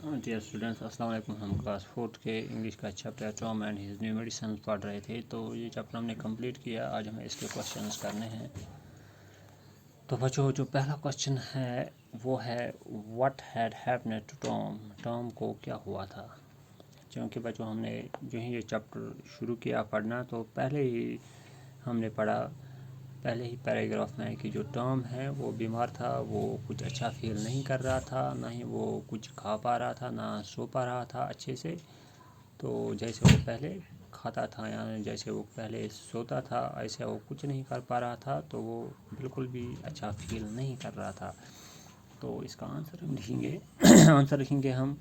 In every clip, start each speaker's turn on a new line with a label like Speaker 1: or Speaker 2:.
Speaker 1: Dear students, अस्सलाम वालेकुम। हम क्लास 4 के इंग्लिश का chapter Tom and his new medicine पढ़ रहे थे। तो ये चैप्टर हमने कंप्लीट किया। आज हमें इसके क्वेश्चंस करने हैं। तो बच्चों, जो पहला क्वेश्चन है वो है what had happened to Tom. Tom को क्या हुआ था? क्योंकि बच्चों, हमने जो ही ये चैप्टर शुरू किया पढ़ना तो पहले ही हमने पढ़ा पहले ही पैराग्राफ में कि जो टॉम है वो बीमार था, वो कुछ अच्छा फील नहीं कर रहा था, ना ही वो कुछ खा पा रहा था, ना सो पा रहा था अच्छे से। तो जैसे वो पहले खाता था या जैसे वो पहले सोता था, ऐसे वो कुछ नहीं कर पा रहा था। तो वो बिल्कुल भी अच्छा फील नहीं कर रहा था। तो इसका आंसर हम लिखेंगे आंसर लिखेंगे हम,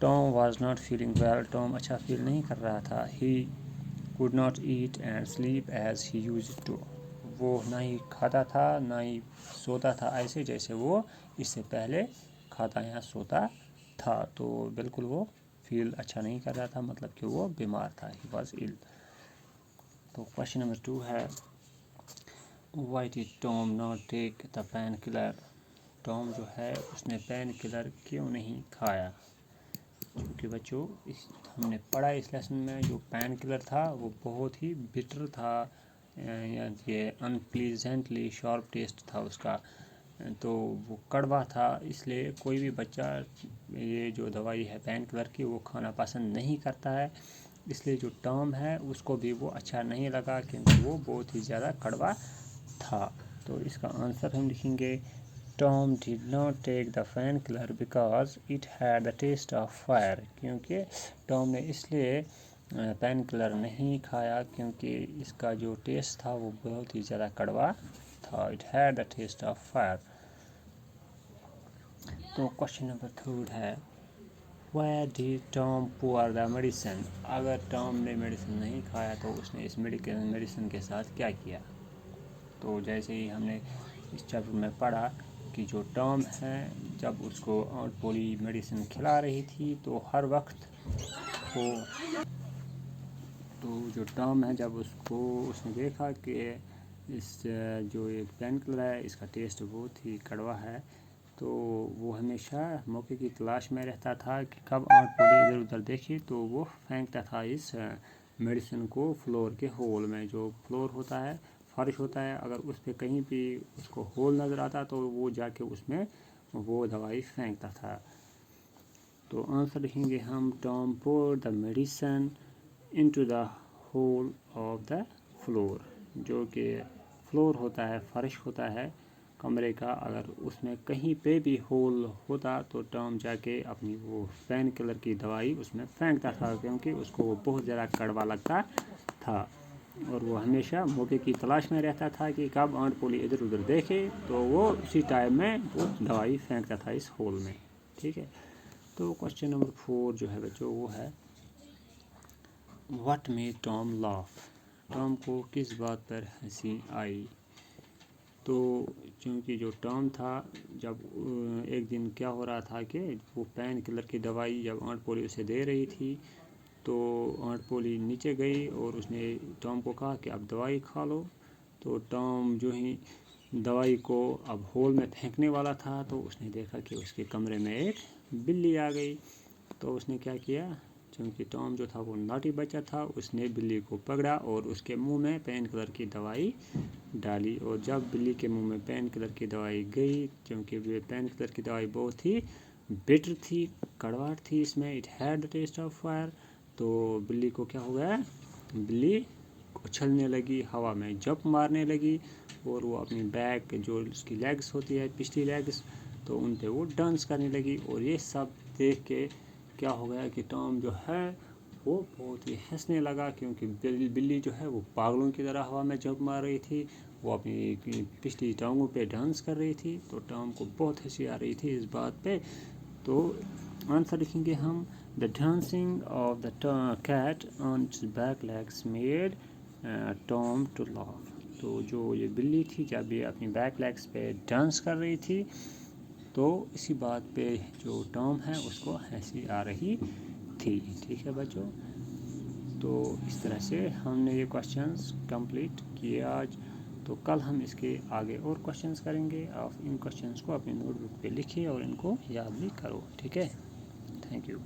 Speaker 1: Tom was not feeling well. Tom अच्छा फील नहीं कर रहा था। He could not eat and sleep as he used to. वो ना ही खाता था ना ही सोता था ऐसे जैसे वो इससे पहले खाता या सोता था। तो बिल्कुल वो फील अच्छा नहीं कर रहा था, मतलब कि वो बीमार था। He was ill. तो क्वेश्चन नंबर 2 है why did Tom not take the pain killer. Tom जो है उसने पेन किलर क्यों नहीं खाया? क्योंकि बच्चों, हमने पढ़ा इस लेसन में जो पेन किलर था वो बहुत ही बिटर था, ये अनप्लीजेंटली शार्प टेस्ट था उसका। तो वो कड़वा था, इसलिए कोई भी बच्चा ये जो दवाई है पेन किलर की वो खाना पसंद नहीं करता है। इसलिए जो टॉम है उसको भी वो अच्छा नहीं लगा, क्योंकि वो बहुत ही ज़्यादा कड़वा था। तो इसका आंसर हम लिखेंगे, Tom did not take the pain killer because it had the taste of fire. क्योंकि टॉम ने इसलिए पेन किलर नहीं खाया क्योंकि इसका जो टेस्ट था वो बहुत ही ज़्यादा कड़वा था। It had the taste of fire. तो क्वेश्चन नंबर 3 है where did Tom pour the medicine. अगर टॉम ने मेडिसिन नहीं खाया तो उसने इस मेडिसिन के साथ क्या किया? तो जैसे ही हमने इस चैप्टर में पढ़ा कि जो टॉम है, जब उसको आंट पोली मेडिसिन खिला रही थी तो हर वक्त वो तो जो टॉम है, जब उसने देखा कि इस जो एक पेन किलर है इसका टेस्ट बहुत ही कड़वा है, तो वो हमेशा मौके की तलाश में रहता था कि कब आंट पोली इधर उधर देखे तो वो फेंकता था इस मेडिसिन को फ्लोर के होल में। जो फ्लोर होता है, फर्श होता है, अगर उस पर कहीं भी उसको होल नज़र आता तो वो जाके उसमें वो दवाई फेंकता था। तो आंसर लिखेंगे हम, Tom poured the medicine into the hole of the floor. जो कि फ्लोर होता है, फर्श होता है कमरे का, अगर उसमें कहीं पे भी होल होता तो टॉम जाके अपनी वो पेन किलर की दवाई उसमें फेंकता था, क्योंकि उसको वो बहुत ज़्यादा कड़वा लगता था। और वो हमेशा मौके की तलाश में रहता था कि कब आंट पोली इधर उधर देखे तो वो उसी टाइम में वो दवाई फेंकता था इस होल में। ठीक है। तो क्वेश्चन नंबर 4 जो है बच्चों वो है what made Tom laugh. Tom को किस बात पर हंसी आई? तो क्योंकि जो टॉम था, जब एक दिन क्या हो रहा था कि वो पेन किलर की दवाई जब आंट पोली उसे दे रही थी तो आंट पोली नीचे गई और उसने टॉम को कहा कि अब दवाई खा लो। तो टॉम जो ही दवाई को अब होल में फेंकने वाला था तो उसने देखा कि उसके कमरे में एक बिल्ली आ गई। तो उसने क्या किया, क्योंकि टॉम जो था वो नाटी बच्चा था, उसने बिल्ली को पकड़ा और उसके मुंह में पेन किलर की दवाई डाली। और जब बिल्ली के मुंह में पेन किलर की दवाई गई, क्योंकि वे पेन किलर की दवाई बहुत ही बिटर थी, कड़वाहट थी इसमें, it had the taste of fire, तो बिल्ली को क्या हो गया, बिल्ली उछलने लगी, हवा में जंप मारने लगी और वो अपनी बैक जो उसकी लेग्स होती है, पिछली लेग्स, तो उन पे वो डांस करने लगी। और ये सब देख के क्या हो गया कि टॉम जो है वो बहुत ही हंसने लगा, क्योंकि बिल्ली जो है वो पागलों की तरह हवा में जंप मार रही थी, वो अपनी पिछली टांगों पे डांस कर रही थी। तो टॉम को बहुत हंसी आ रही थी इस बात पे। तो आंसर लिखेंगे हम, the dancing of the cat on its back legs made Tom to laugh. तो जो ये बिल्ली थी, जब ये अपनी बैक लेग्स पे डांस कर रही थी तो इसी बात पे जो टॉम है उसको हंसी आ रही थी। ठीक है बच्चों, तो इस तरह से हमने ये क्वेश्चंस कंप्लीट किए आज। तो कल हम इसके आगे और क्वेश्चंस करेंगे। आप इन क्वेश्चंस को अपनी नोटबुक पे लिखिए और इनको याद भी करो। ठीक है। Thank you.